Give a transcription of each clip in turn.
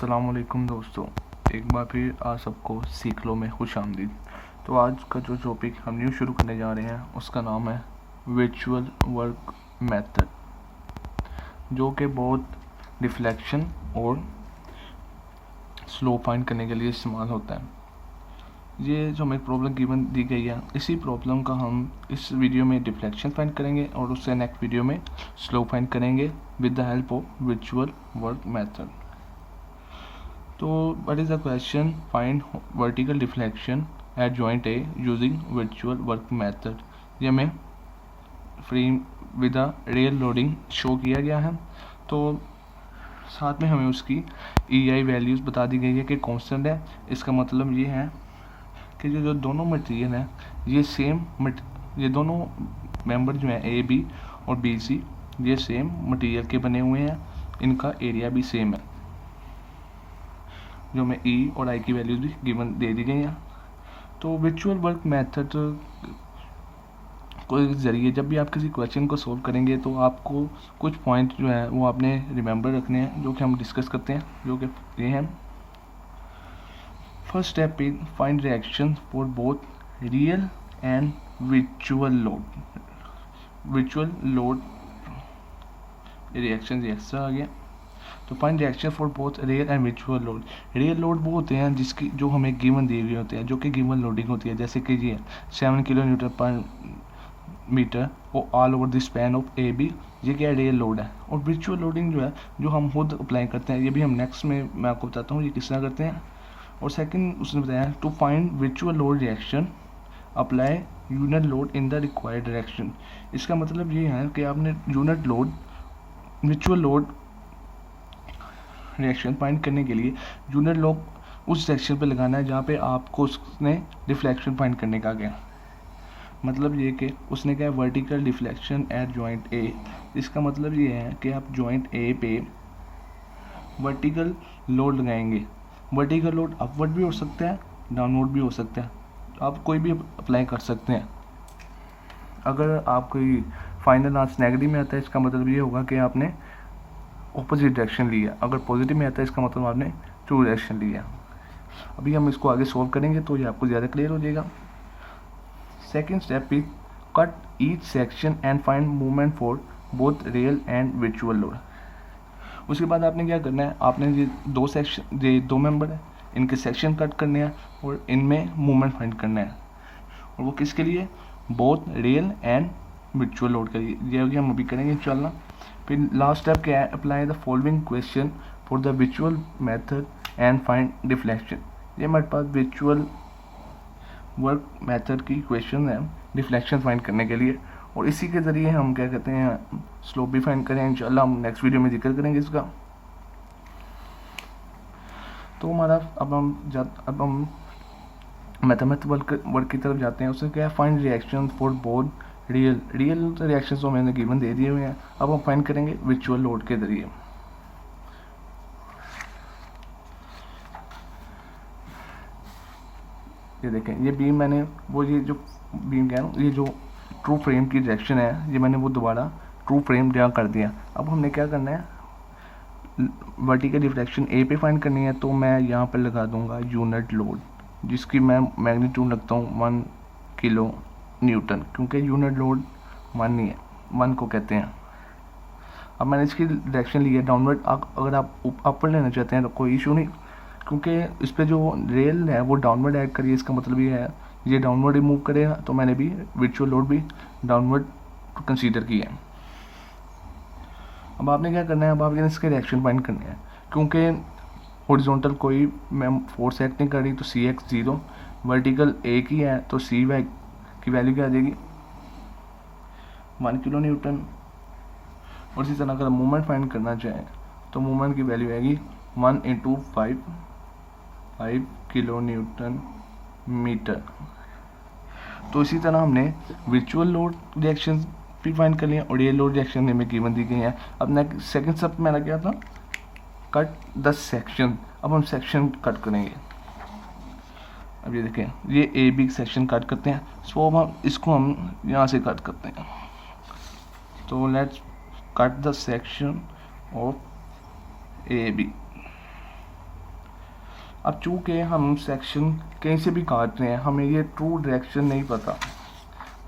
अस्सलाम वालेकुम दोस्तों, एक बार फिर आप सबको सीख लो में खुश आमदीद। तो आज का जो टॉपिक हम न्यू शुरू करने जा रहे हैं उसका नाम है वर्चुअल वर्क मेथड, जो कि बहुत रिफ्लेक्शन और स्लो फाइंड करने के लिए इस्तेमाल होता है। ये जो हमें प्रॉब्लम गिवन दी गई है, इसी प्रॉब्लम का हम इस वीडियो में डिफ्लेक्शन फाइंड करेंगे और उससे नेक्स्ट वीडियो में स्लो फाइंड करेंगे with the help of virtual work method. तो what is the question? Find vertical deflection at joint A using virtual work method. ये हमें frame with a real loading show किया गया है। तो साथ में हमें उसकी EI वैल्यूज़ बता दी गई है कि कांस्टेंट है। इसका मतलब ये है कि जो दोनों मटेरियल हैं ये दोनों मेंबर जो हैं AB और BC ये सेम मटेरियल के बने हुए हैं, इनका एरिया भी सेम है। जो हमें E और I की वैल्यूज़ भी गिवन दे दी गई हैं। तो वर्चुअल वर्क मेथड के ज़रिए जब भी आप किसी क्वेश्चन को सोल्व करेंगे तो आपको कुछ पॉइंट जो है वो आपने रिमेंबर रखने हैं, जो कि हम डिस्कस करते हैं, जो कि ये हैं। First step is find reaction for both real and virtual load reaction extra आ गया। तो find reaction for both real and virtual load. Real load वो होते हैं जिसकी जो हमें गिवन दिए हुए होते हैं, जो कि गिवन लोडिंग होती है, जैसे कि ये 7 किलो न्यूटन पर मीटर और all over the span of AB, ये क्या रियल लोड है। और वर्चुअल लोडिंग जो है, जो हम खुद अप्लाई करते हैं, ये भी हम नेक्स्ट में मैं आपको बताता हूँ ये किस तरह करते हैं। और सेकंड उसने बताया to find virtual load reaction apply unit load in the required direction. इसका मतलब ये है कि आपने unit load virtual load reaction find करने के लिए यूनिट लोड उस सेक्शन पे लगाना है जहाँ पे आपको उसने डिफ्लेक्शन फाइंड करने का गया। मतलब ये कि उसने कहा वर्टिकल डिफ्लेक्शन एट जॉइंट ए। इसका मतलब ये है कि आप जॉइंट ए पे वर्टिकल लोड लगाएंगे। वर्टिकल लोड अपवर्ड भी हो सकता है, डाउनवर्ड भी हो सकता है, आप कोई भी अप्लाई कर सकते हैं। अगर आप कोई फाइनल आंसर नेगेटिव में आता है, इसका मतलब ये होगा कि आपने ऑपोजिट डायरेक्शन लिया। अगर पॉजिटिव में आता है, इसका मतलब आपने ट्रू डायरेक्शन लिया। अभी हम इसको आगे सोल्व करेंगे तो ये आपको ज़्यादा क्लियर हो जाएगा। Second step is cut each section and find movement for both real and virtual load. उसके बाद आपने क्या करना है, आपने ये दो मेंबर है, इनके सेक्शन कट करने हैं और इनमें मूवमेंट फाइंड करना है। और वो किसके लिए? Both real and virtual load के लिए। ये हम अभी करेंगे इंशाल्लाह। फिर लास्ट स्टेप क्या है? Apply the following question for the virtual method and find deflection. ये हमारे पास वर्चुअल वर्क मेथड की क्वेश्चन है डिफ्लेक्शन फाइंड करने के लिए, और इसी के ज़रिए हम क्या कहते हैं स्लोप भी फाइंड करें। इंशाल्लाह हम नेक्स्ट वीडियो में जिक्र करेंगे इसका। तो हमारा अब हम मैथमेटिकल वर्क की तरफ जाते हैं। उससे क्या है? Find reaction for both real reaction तो मैंने गिवन दे दिए हुए हैं। अब हम फाइंड करेंगे वर्चुअल लोड के ज़रिए। ये देखें, ये बीम मैंने ये जो बीम क्या है, ये जो ट्रू फ्रेम की डायरेक्शन है, ये मैंने वो दोबारा ट्रू फ्रेम ड्रा कर दिया। अब हमने क्या करना है, वर्टिकल डिफ्लेक्शन A पे फाइंड करनी है। तो मैं यहाँ पर लगा दूंगा यूनिट लोड, जिसकी मैं मैग्नीट्यूड रखता हूँ 1 किलो न्यूटन, क्योंकि यूनिट लोड 1 नहीं है, 1 को कहते हैं। अब मैंने इसकी डायरेक्शन ली है डाउनवर्ड। अगर आप अपर लेना चाहते हैं तो कोई इशू नहीं, क्योंकि इस पर जो रेल है वो डाउनवर्ड ऐड करिए। इसका मतलब ये है ये डाउनवर्ड ही मूव करेगा, तो मैंने भी वर्चुअल लोड भी डाउनवर्ड कंसीडर किया है। अब आपने क्या करना है, अब आपने इसके रिएक्शन फाइंड करने हैं। क्योंकि हॉरिजॉन्टल कोई मैं फोर्स एक्ट नहीं कर रही, तो CX 0, वर्टिकल एक ही है, तो CY की वैल्यू क्या आ जाएगी? 1 किलो न्यूटन। और इसी तरह अगर मूवमेंट फाइंड करना चाहें तो मूवमेंट की वैल्यू आएगी 1 × 5 किलो न्यूटन मीटर। तो इसी तरह हमने वर्चुअल लोड रिएक्शन भी फाइंड कर लिया और रियल लोड रिएक्शन हमें गिवन दी गई है। अब नेक्स्ट सेकंड स्टेप मेरा क्या था? Cut the section. अब हम सेक्शन कट करेंगे। अब ये देखें, ये AB सेक्शन कट करते हैं। सो अब हम इसको यहाँ से कट करते हैं। तो let's cut the section of AB। अब चूँकि हम सेक्शन कहीं से भी काट रहे हैं, हमें ये ट्रू डायरेक्शन नहीं पता,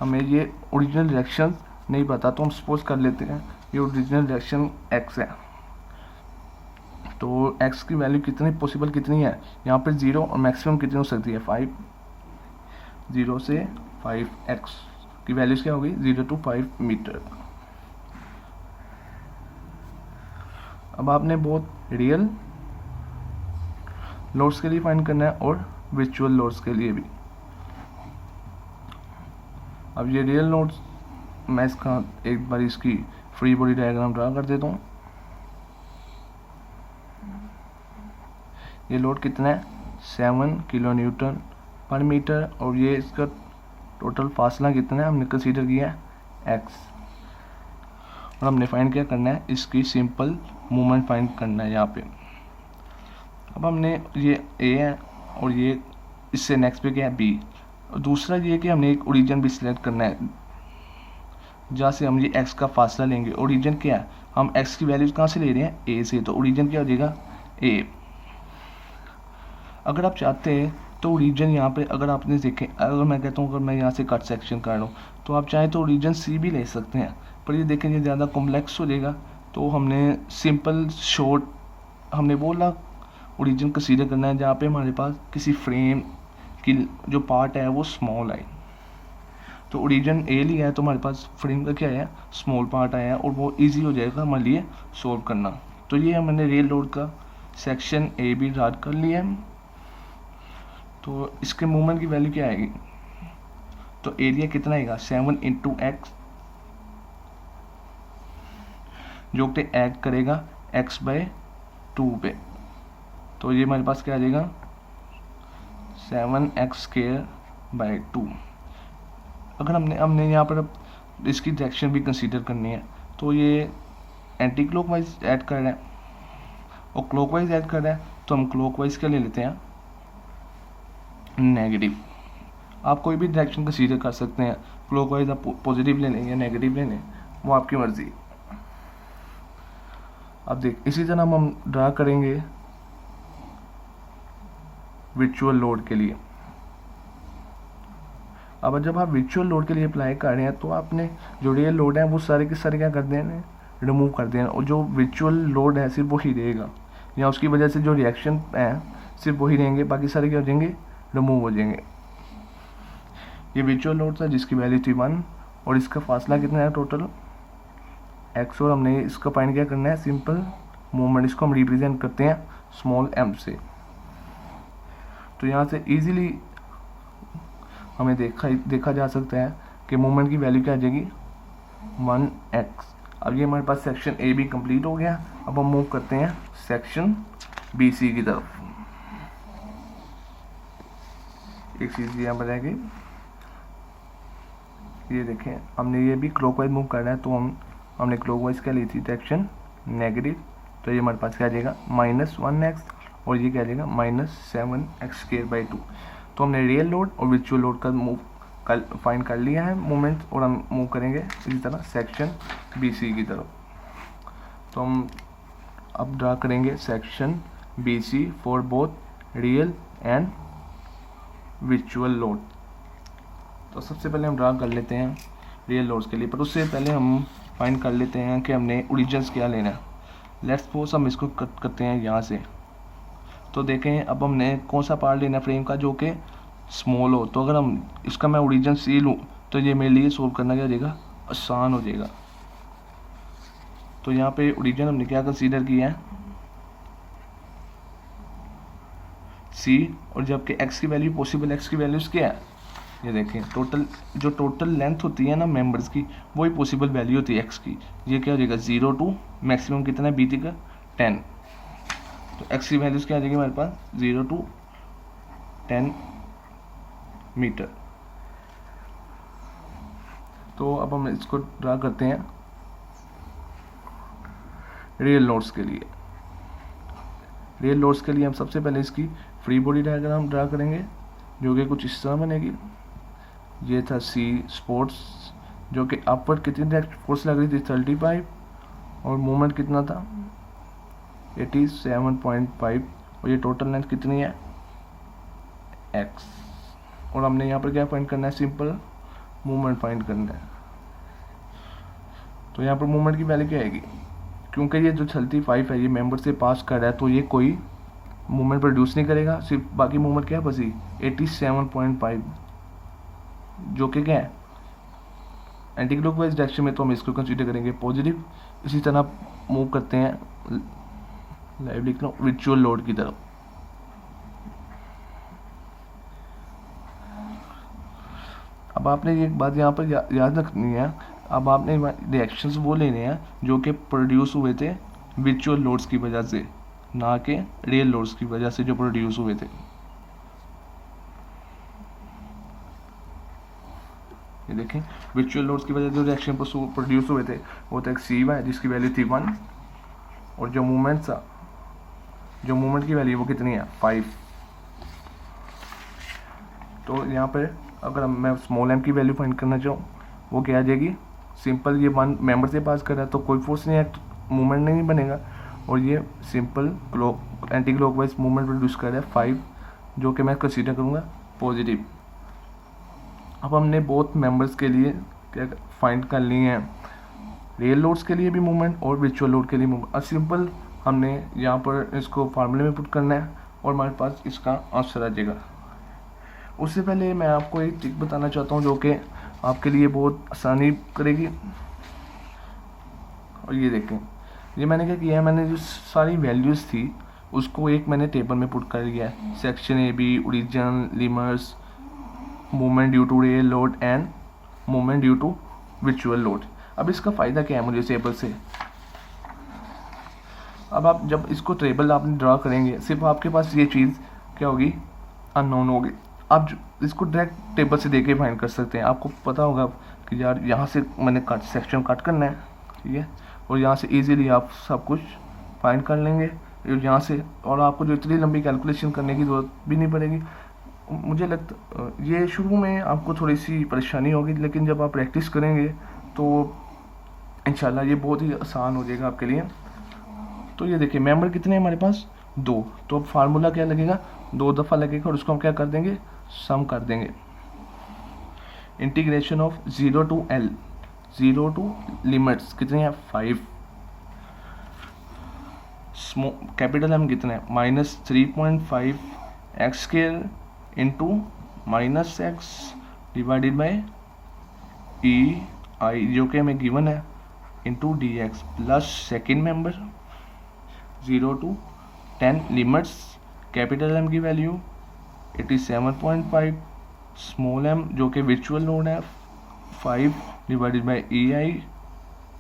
हमें ये ओरिजिनल डायरेक्शन नहीं पता, तो हम सपोज कर लेते हैं ये ओरिजिनल डायरेक्शन x है। तो x की वैल्यू कितनी पॉसिबल कितनी है यहाँ पे 0, और मैक्सिमम कितनी हो सकती है 5, 0 से 5, x की वैल्यूज क्या होगी 0 to 5 मीटर। अब आपने बहुत रियल लोड्स के लिए फाइंड करना है और विचुअल लोड्स के लिए भी। अब ये रियल लोड्स मैं इसका एक बार इसकी फ्री बॉडी डायग्राम ड्रा कर देता हूँ। ये लोड कितना है 7 किलो न्यूटन पर मीटर, और ये इसका टोटल फासला कितना है हमने कंसीडर किया है x, और हमने फाइंड क्या करना है इसकी सिंपल मूवमेंट फाइंड करना है यहाँ पे। अब हमने ये a है और ये इससे नेक्स्ट पे क्या है b, और दूसरा ये कि हमने एक ओरिजिन भी सिलेक्ट करना है जहाँ से हम ये x का फासला लेंगे। ओरिजिन क्या है, हम x की वैल्यूज कहाँ से ले रहे हैं a से, तो ओरिजिन क्या हो जाएगा a। अगर आप चाहते हैं तो ओरिजिन यहाँ पे अगर आपने देखें, अगर मैं कहता हूँ अगर मैं यहाँ से कट सेक्शन कर रहा हूँ तो आप चाहें तो ओरिजिन सी भी ले सकते हैं, पर ये देखें ये ज़्यादा कॉम्प्लेक्स हो जाएगा। तो हमने सिंपल शॉर्ट हमने बोला ओरिजिन कंसीडर करना है जहाँ पे हमारे पास किसी फ्रेम की जो पार्ट है वो स्मॉल है। तो ओरिजिन ए लिया है तो हमारे पास फ्रेम का क्या है स्मॉल पार्ट आया है, और वो ईजी हो जाएगा हमारे लिए सॉल्व करना। तो ये हमने रियल लोड का सेक्शन ए भी ड्रा कर लिया है। तो इसके मूवमेंट की वैल्यू क्या आएगी, तो एरिया कितना आएगा 7 × x, जो कि एक्ट करेगा x/2 पे। तो ये हमारे पास क्या आ जाएगा 7x²/2। अगर हमने यहाँ पर अब इसकी डायरेक्शन भी कंसीडर करनी है, तो ये एंटी क्लॉकवाइज ऐड कर रहा है और क्लॉकवाइज ऐड कर रहा है, तो हम क्लॉकवाइज क्या ले लेते हैं नेगेटिव। आप कोई भी डायरेक्शन कंसीडर कर सकते हैं, क्लॉकवाइज आप पॉजिटिव ले लें या नेगेटिव ले लें, वो आपकी मर्जी। अब देख इसी तरह हम ड्रा करेंगे विचुअल लोड के लिए। अब जब आप विचुअल लोड के लिए अप्लाई कर रहे हैं तो आपने जो रियल लोड है वो सारे के सारे क्या कर देना रिमूव कर देना, और जो विचुअल लोड है सिर्फ वही रहेगा, या उसकी वजह से जो रिएक्शन है सिर्फ वही रहेंगे, बाकी सारे क्या हो जाएंगे रिमूव हो जाएंगे। ये विचुअल लोड था जिसकी वैल्यू थी 1, और इसका फासला कितना है टोटल x, और हमने इसका फाइंड क्या करना है सिंपल मूवमेंट, इसको हम रिप्रेजेंट करते हैं स्मॉल m से। तो यहाँ से इजीली हमें देखा जा सकता है कि मूवमेंट की वैल्यू क्या आ जाएगी 1x। अब ये हमारे पास सेक्शन ए भी कंप्लीट हो गया। अब हम मूव करते हैं सेक्शन बी सी की तरफ। एक चीज़ यहाँ बताएगी, ये देखें हमने ये भी क्लॉकवाइज मूव करना है, तो हमने क्लॉकवाइज क्या ली थी डायरेक्शन नेगेटिव, तो ये हमारे पास क्या आ जाएगा -1x, और ये क्या आ जाएगा -7x²/2। तो हमने रियल लोड और विचुअल लोड का फाइंड कर लिया है मूवमेंट, और हम मूव करेंगे इसी तरह सेक्शन बी सी की तरफ। तो हम अब ड्रा करेंगे section B C for both real and विचुअल लोड। तो सबसे पहले हम ड्रा कर लेते हैं रियल लोड्स के लिए, पर उससे पहले हम फाइंड कर लेते हैं कि हमने ओरिजिन्स क्या लेना है। लेट्स सपोज हम इसको कट करते हैं यहाँ से। तो देखें अब हमने कौन सा पार्ट लेना है फ्रेम का जो कि स्मॉल हो। तो अगर हम इसका मैं ओरिजिन सी लूँ तो ये मेरे लिए सोल्व करना क्या हो जाएगा आसान हो जाएगा। तो यहाँ पे ओरिजिन हमने क्या कंसीडर किया है सी, और जबकि x की वैल्यू पॉसिबल x की वैल्यूज क्या है ये देखें टोटल लेंथ होती है ना मेंबर्स की, वही पॉसिबल वैल्यू होती है x की। ये क्या हो जाएगा 0 to मैक्सिमम कितना है b का 10। तो x की वैल्यूज क्या आ जाएगी हमारे पास 0 to 10 मीटर। तो अब हम इसको ड्रा करते हैं रियल लोड्स के लिए। रियल लोड्स के लिए हम सबसे पहले इसकी फ्री बॉडी डायग्राम ड्रा करेंगे जो कि कुछ इस तरह बनेगी। ये था सी स्पोर्ट्स जो कि अपवर्ड कितनी डायरेक्ट फोर्स लग रही थी 35, और मूवमेंट कितना था 87.5, और ये टोटल लेंथ कितनी है एक्स, और हमने यहाँ पर क्या फाइंड करना है, सिंपल मूवमेंट फाइंड करना है। तो यहाँ पर मूवमेंट की वैल्यू क्या आएगी, क्योंकि ये जो चलती 5 है ये मेंबर से पास कर रहा है तो ये कोई मूवमेंट प्रोड्यूस नहीं करेगा, सिर्फ बाकी मूवमेंट क्या बची 87.5, जो कि क्या है एंटी क्लॉकवाइज डायरेक्शन में, तो हम इसको कंसीडर करेंगे पॉजिटिव। इसी तरह मूव करते हैं लाइव लिख लो विचुअल लोड की तरफ। अब आपने एक बात यहाँ पर याद रखनी है, अब आपने रिएक्शंस वो लेने हैं जो कि प्रोड्यूस हुए थे विचुअल लोड्स की वजह से, ना कि रियल लोड्स की वजह से जो प्रोड्यूस हुए थे। ये देखें विचुअल लोड्स की वजह से जो रिएक्शन प्रोड्यूस हुए थे वो तो एक C1 जिसकी वैल्यू थी 1, और जो मूवमेंट की वैल्यू वो कितनी है 5। तो यहाँ पर अगर मैं स्मॉल m की वैल्यू फाइंड करना चाहूँ वो क्या आ जाएगी, सिंपल ये 1 मेंबर से पास कर रहा है तो कोई फोर्स नहीं है, मूवमेंट नहीं बनेगा, और ये simple anti clockwise movement produce कर रहा है 5, जो कि मैं कंसीडर करूँगा पॉजिटिव। अब हमने बोथ मेंबर्स के लिए क्या फाइंड कर ली हैं, रियल लोड्स के लिए भी मूवमेंट और विचुअल लोड के लिए मूवमेंट। सिंपल हमने यहाँ पर इसको फार्मूले में पुट करना है और हमारे पास इसका आंसर आ जाएगा। उससे पहले मैं आपको एक ट्रिक बताना चाहता हूँ जो कि आपके लिए बहुत आसानी करेगी। और ये देखें, ये मैंने क्या किया है, मैंने जो सारी वैल्यूज़ थी उसको एक मैंने टेबल में पुट कर लिया है, section A B, origin, limits, movement due to real load and movement due to विचुअल लोड। अब इसका फ़ायदा क्या है मुझे टेबल से, अब आप जब इसको टेबल आपने ड्रा करेंगे सिर्फ आपके पास ये चीज़ क्या होगी, अननोन होगी। आप इसको डायरेक्ट टेबल से देके फाइंड कर सकते हैं। आपको पता होगा कि यार यहाँ से मैंने सेक्शन कट करना है, ठीक है, और यहाँ से इजीली आप सब कुछ फाइंड कर लेंगे यहाँ से, और आपको जो इतनी लंबी कैलकुलेशन करने की ज़रूरत भी नहीं पड़ेगी। मुझे लगता ये शुरू में आपको थोड़ी सी परेशानी होगी, लेकिन जब आप प्रैक्टिस करेंगे तो इंशाल्लाह ये बहुत ही आसान हो जाएगा आपके लिए। तो ये देखिए मेंबर कितने हैं हमारे पास 2, तो अब फार्मूला क्या लगेगा 2 दफ़ा लगेगा और उसको हम क्या कर देंगे सम कर देंगे। Integration of 0 to L, 0 to limits कितने हैं 5, कैपिटल एम कितने हैं -3.5 x square into -x divided by E I जो कि हमें गिवन है into dx plus second member 0 to 10 limits, capital M की वैल्यू 87.5, स्मॉल एम जो कि विचुअल लोड है 5 divided by E I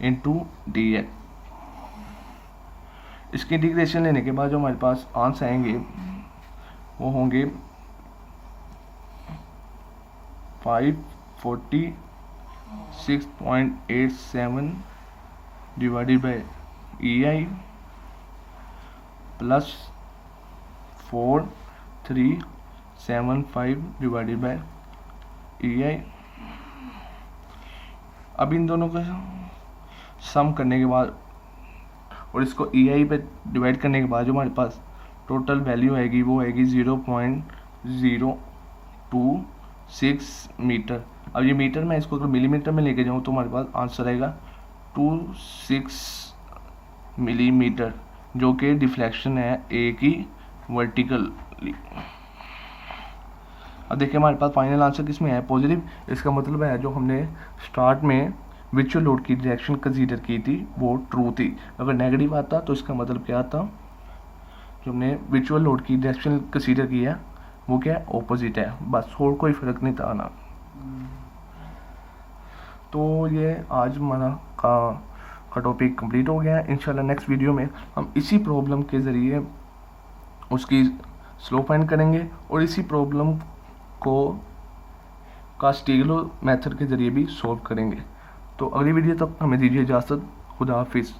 into dx। इसकी इंटीग्रेशन लेने के बाद जो हमारे पास आंसर आएंगे वो होंगे 546.87 divided by E I plus 4375 divided by E I. अब इन दोनों का सम करने के बाद और इसको ई आई पे डिवाइड करने के बाद जो हमारे पास टोटल वैल्यू आएगी वो आएगी 0.026 मीटर। अब ये मीटर में इसको अगर मिलीमीटर में लेके जाऊँ तो हमारे पास आंसर आएगा 26 मिलीमीटर, जो कि डिफ्लेक्शन है ए की वर्टिकली। अब देखिए हमारे पास फाइनल आंसर किस में है पॉजिटिव। इसका मतलब है जो हमने स्टार्ट में विचुअल लोड की डायरेक्शन कंसीडर की थी वो ट्रू थी। अगर नेगेटिव आता तो इसका मतलब क्या आता, जो हमने विचुअल लोड की डायरेक्शन कंसीडर की है वो क्या है ऑपोजिट है, बस और कोई फ़र्क नहीं था ना। तो ये आज हमारा का टॉपिक कंप्लीट हो गया है। इंशाल्लाह नेक्स्ट वीडियो में हम इसी प्रॉब्लम के ज़रिए उसकी स्लोप फाइंड करेंगे और इसी प्रॉब्लम को कास्टिग्लो मेथड के ज़रिए भी सॉल्व करेंगे। तो अगली वीडियो तक हमें दीजिए इजाज़त। खुदा हाफिज़।